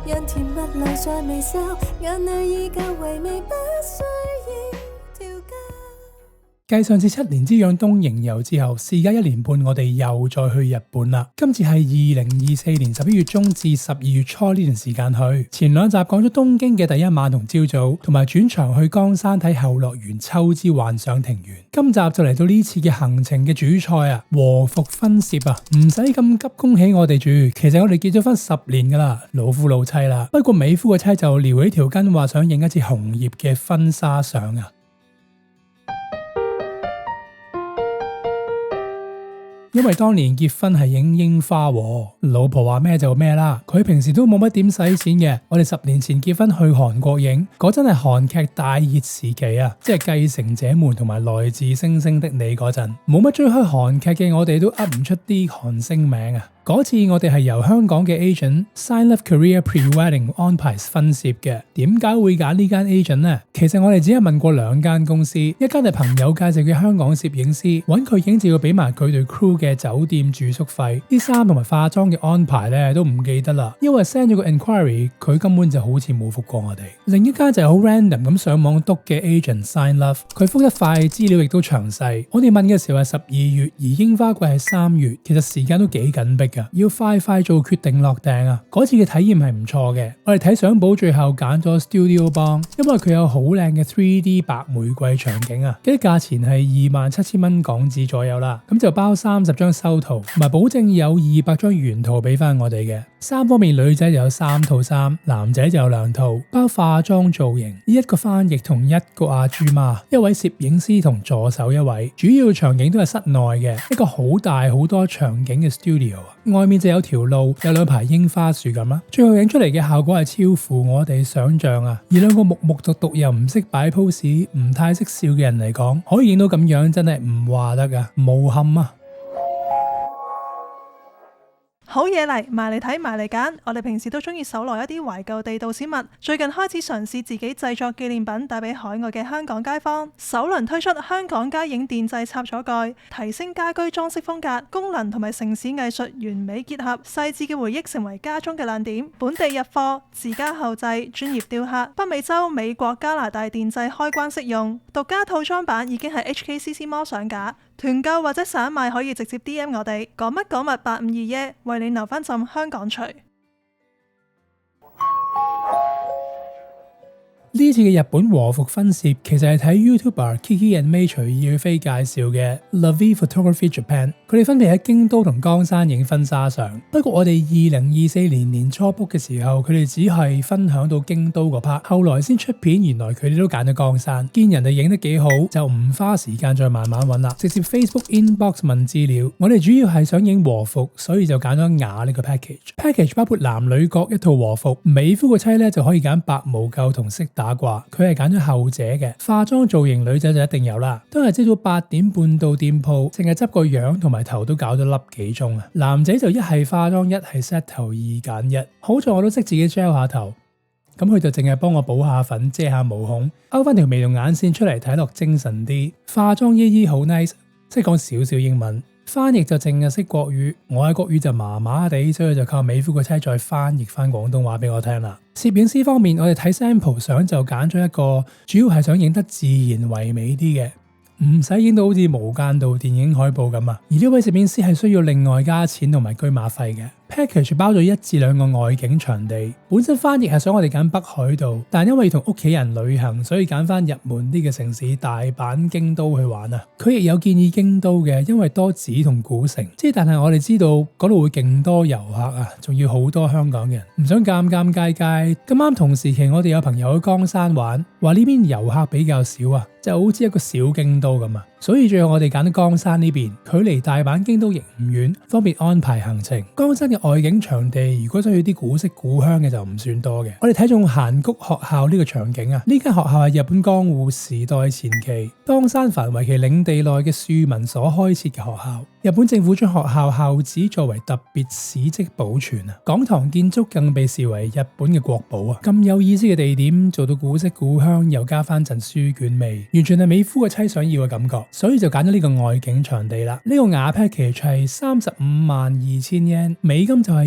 讓甜蜜留在微笑，眼淚依舊微微不需要調校。繼上次7年之癢東瀛遊之後，事隔1年半，我哋又再去日本啦。今次係2024年11月中至12月初呢段時間去。前2集講咗東京嘅第一晚同朝早，同埋轉場去岡山睇後樂園秋之幻想庭園。今集就嚟到呢次嘅行程嘅主菜啊，和服婚攝啊，唔使咁急恭喜我哋住。其實我哋結咗婚10年噶啦，老夫老妻啦。不過美夫個妻就撩起條筋，話想影一次紅葉嘅婚紗相啊。因為當年結婚係影櫻花喎，老婆話咩就咩啦。佢平時都冇乜點使錢嘅。我哋10年前結婚去韓國影，嗰陣係韓劇大熱時期啊，即係繼承者們同埋來自星星的你嗰陣，冇乜追開韓劇嘅我哋都噏唔出啲韓星名啊。嗰次我哋係由香港嘅 agent Sign Love Korea Pre-Wedding 安排婚攝嘅。點解會揀呢間 agent 呢？其實我哋只係問過2間公司，一間係朋友介紹嘅香港攝影師，揾佢影照要俾埋佢對 crew 嘅酒店住宿費，啲衫同埋化妝嘅安排咧都唔記得啦。因為 send 咗個 inquiry， 佢根本就好似冇覆過我哋。另一間就係好 random 咁上網篤嘅 agent Sign Love， 佢覆得快，資料亦都詳細。我哋問嘅時候係12月，而櫻花季係3月，其實時間都幾緊迫。要快快做決定落訂啊！嗰次嘅體驗係唔錯嘅，我哋睇相簿最後揀咗 Studio Bong， 因為佢有好靚嘅 3D 白玫瑰場景啊，啲價錢係27,000蚊港紙左右啦，咁就包30張修圖，同埋保證有200張原圖俾翻我哋嘅。衫方面，女仔就有3套衫，男仔就有2套，包化妝造型，一個翻譯同1個阿豬媽，一位攝影師同助手一位，主要場景都係室內嘅，一個好大好多場景嘅 studio 啊。外面就有條路，有2排櫻花樹咁啦。最後影出嚟嘅效果係超乎我哋想象啊！而2個木木獨獨又唔識擺 pose、唔太識笑嘅人嚟講，可以影到咁樣真係唔話得噶，無憾啊！好嘢嚟，埋嚟睇埋嚟揀。我哋平時都中意搜羅一啲懷舊地道小物，最近開始嘗試自己製作紀念品帶俾海外嘅香港街坊。首輪推出香港街影電製插座蓋，提升家居裝飾風格，功能同埋城市藝術完美結合，細緻嘅回憶成為家中嘅亮點。本地入貨，自家後製，專業雕刻，北美洲、美國、加拿大電製開關適用，獨家套裝版已經喺 HKCC Mall 上架。團購或者散賣可以直接 DM 我哋，講乜講物852，為你留返浸香港馟。呢次嘅日本和服婚攝其實係睇 YouTuber Kiki and May 隨意去飛介紹嘅 Lovey Photography Japan， 佢哋分別喺京都同岡山影婚紗相。不過我哋2024年年初 book 嘅時候，佢哋只係分享到京都嗰 part， 後來先出片，原來佢哋都揀咗岡山。見人哋影得幾好，就唔花時間再慢慢揾啦，直接 Facebook inbox 問資料。我哋主要係想影和服，所以就揀咗雅呢個 package。package 包括男女各一套和服，美夫個妻咧就可以揀白無垢同色打掛，佢係揀咗後者嘅。化妝造型女仔就一定有啦，都係朝早8點半到店鋪，淨係執個樣同埋頭都搞咗粒幾鐘啊。男仔就一係化妝一係 set 頭2揀1，好在我都識自己 gel 下頭，咁佢就淨係幫我補下粉遮下毛孔，勾翻條眉同眼線出嚟睇落精神啲。化妝姨姨好 nice， 識講少少英文。翻譯就淨係識國語，我喺國語就麻麻地，所以就靠美夫個妻再翻譯翻廣東話俾我聽啦。攝影師方面，我哋睇 sample 相就揀咗一個，主要係想影得自然唯美啲嘅，唔使影到好似無間道電影海報咁啊。而呢位攝影師係需要另外加錢同埋車馬費嘅。package 包咗1至2個外景場地，本身翻譯係想我哋揀北海道，但因為要同屋企人旅行，所以揀翻入門啲嘅城市大阪、京都去玩啊。佢亦有建議京都嘅，因為多寺同古城，但係我哋知道嗰度會勁多遊客啊，仲要好多香港人，唔想尷尬。咁啱同時期我哋有朋友去岡山玩，話呢邊遊客比較少啊，就好似一個小京都咁啊。所以最後我哋揀咗岡山呢邊，距離大阪、京都亦唔遠，方便安排行程。岡山嘅外景場地，如果想要啲古色古香嘅就唔算多嘅。我哋睇中閑谷學校呢個場景啊，呢間學校係日本江戶時代前期當山繁為其領地內嘅庶民所開設嘅學校。日本政府將學校校址作為特別史跡保存啊，講堂建築更被視為日本嘅國寶啊。咁有意思嘅地點做到古色古香，又加翻陣書卷味，完全係美夫嘅妻想要嘅感覺。所以就揀咗呢個外景場地啦。呢個雅 package 係352000 yen， 美金就係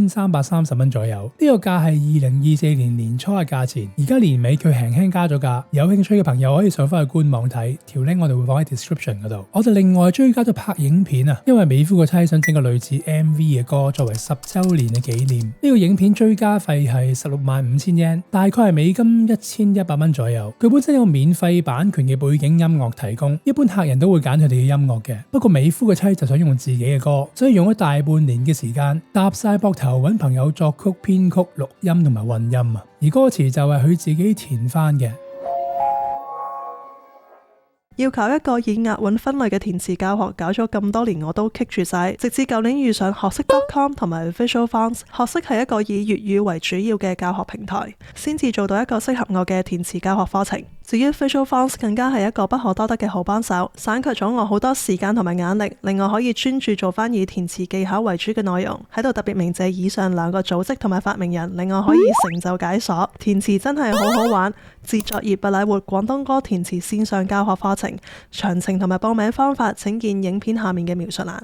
2330蚊左右。呢個價係2024年年初嘅價錢，而家年尾佢輕輕加咗價。有興趣嘅朋友可以上翻去官網睇，條 link 我哋會放喺 description 嗰度。我哋另外追加咗拍影片啊，因為美夫個妻想整個類似 MV 嘅歌作為10週年嘅紀念。呢個影片追加費係165000 yen， 大概係美金1100蚊左右。佢本身有免費版權嘅背景音樂提供，一般客人都會揀佢哋嘅音樂嘅。不過美夫嘅妻就想用自己嘅歌，所以用咗大半年嘅時間搭晒膊頭揾朋友作曲、編曲、錄音同埋混音啊。而歌詞就係佢自己填翻嘅。要搞一個以押韻分類嘅填詞教學，搞咗咁多年我都棘住晒，直至舊年遇上學識 .com 同埋 Visual Fonts。學識係一個以粵語為主要嘅教學平台，先至做到一個適合我嘅填詞教學課程。至於 Visual Fonts 更加係一個不可多得嘅好幫手，省卻咗我好多時間同埋眼力，令我可以專注做翻以填詞技巧為主嘅內容。喺度特別鳴謝以上兩個組織同埋發明人，令我可以成就解鎖。填詞真係好好玩，自作業不賴活廣東歌填詞線上教學課程。詳情同埋報名方法請見影片下面嘅描述欄。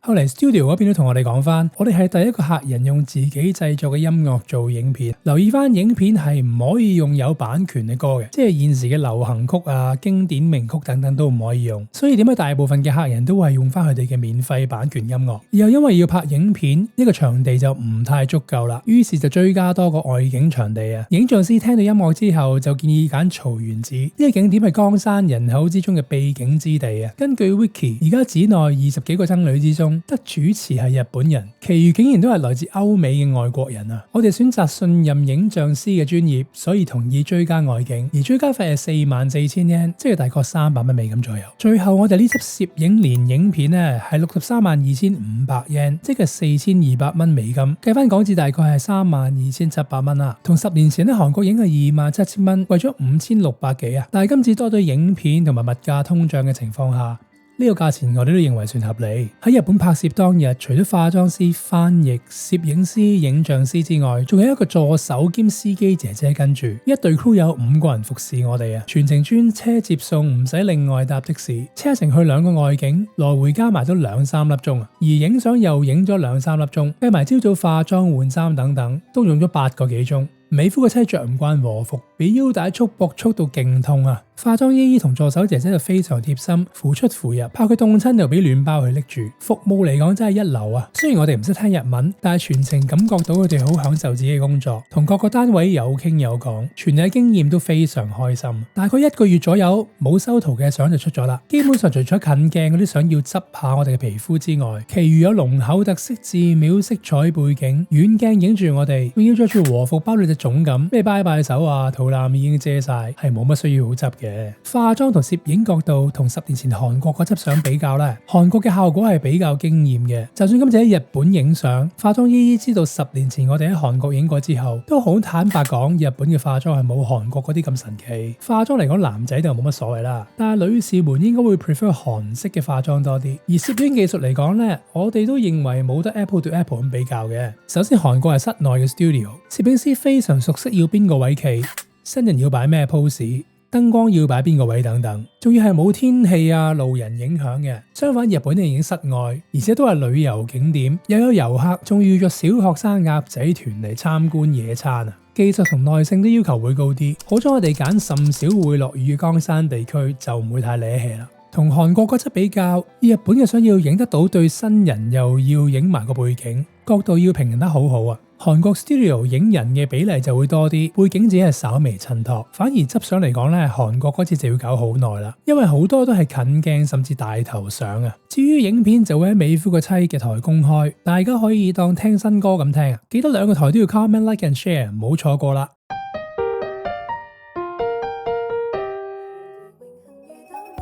後嚟 studio 嗰邊都同我哋講翻，我哋係第一個客人用自己製作嘅音樂做影片。留意翻影片係唔可以用有版權嘅歌嘅，即係現時嘅流行曲啊、經典名曲等等都唔可以用。所以點解大部分嘅客人都係用翻佢哋嘅免費版權音樂？又因為要拍影片，呢個場地就唔太足夠啦，於是就追加多個外景場地啊。影像師聽到音樂之後就建議揀曹園子，呢個景點係江山人口之中嘅秘境之地啊。根據 Wiki， 而家寺內20幾個僧侶之中，得主持係日本人，其餘竟然都係來自歐美嘅外國人啊！我哋選擇信任影像師嘅專業，所以同意追加外景，而追加費係44000 yen， 即係大概300蚊美金左右。最後我哋呢輯攝影連影片咧係632500 yen， 即係4200蚊美金，計翻港紙大概係32700蚊啦。同10年前喺韓國影係27000蚊，為咗5600幾啊！但係今次多咗影片同埋物價通脹嘅情況下，呢個價錢我哋都認為算合理。喺日本拍攝當日，除咗化妝師、翻譯、攝影師、影像師之外，仲有一個助手兼司機姐姐跟住，一隊 crew 有5個人服侍我哋啊！全程專車接送，唔使另外搭的士，車程去2個外景，來回加埋都2-3粒鐘啊！而影相又影咗2-3粒鐘，計埋朝早化妝換衫等等，都用咗8個幾鐘。美夫個妻着唔慣和服，俾腰帶束縛束到勁痛啊！化妝姨姨同助手姐姐就非常貼心，扶出扶入，怕佢凍親就俾暖包佢拎住。服務嚟講真係一流啊！雖然我哋唔識聽日文，但係全程感覺到佢哋好享受自己嘅工作，同各個單位有傾有講，全體經驗都非常開心。大概1個月左右，冇修圖嘅相就出咗啦。基本上除咗近鏡嗰啲相要執下我哋嘅皮膚之外，其餘有濃厚特色寺廟色彩背景，遠鏡影住我哋，仲要着住和服包到隻粽咁，咩拜拜手啊、肚腩已經遮晒，係冇乜需要好執嘅。化妝同攝影角度同10年前韓國嗰輯相比較咧，韓國嘅效果係比較驚豔嘅。就算今次喺日本影相，化妝姨姨知道10年前我哋喺韓國影過之後，都好坦白講，日本嘅化妝係冇韓國嗰啲咁神奇。化妝嚟講，男仔就冇乜所謂啦，但係女士們應該會 prefer 韓式嘅化妝多啲。而攝影技術嚟講咧，我哋都認為冇得 Apple to Apple 咁比較嘅。首先韓國係室內嘅 studio， 攝影師非常熟悉要邊個位企，新人要擺咩 pose，燈光要擺邊個位等等，仲要係冇天氣啊、路人影響嘅。相反，日本電影室外，而且都係旅遊景點，又有遊客，仲要約小學生鴨仔團嚟參觀野餐啊！技術同耐性都要求會高啲。好彩我哋揀甚少會落雨嘅江山地區，就唔會太惹氣啦。同韓國嗰則比較，日本嘅想要影得到對新人，又要影埋個背景，角度要平衡得好好啊。韓國 studio 影人嘅比例就會多啲，背景只係稍微襯托。反而執相嚟講咧，韓國嗰次就要搞好耐啦，因為好多都係近鏡甚至大頭相啊。至於影片就會喺美夫個妻嘅台公開，大家可以當聽新歌咁聽啊。記得2個台都要 comment、like and share， 唔好錯過啦。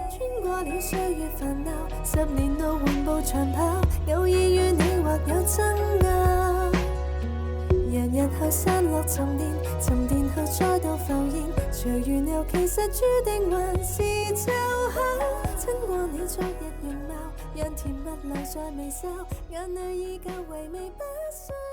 穿過了歲月煩惱，10年路緩步長跑，偶爾與你或有爭拗。人日後散落沉澱後再度浮現，隨緣流其實注定還是湊巧。親過你昨日容貌，讓甜蜜留在微笑，眼淚依舊回味不衰。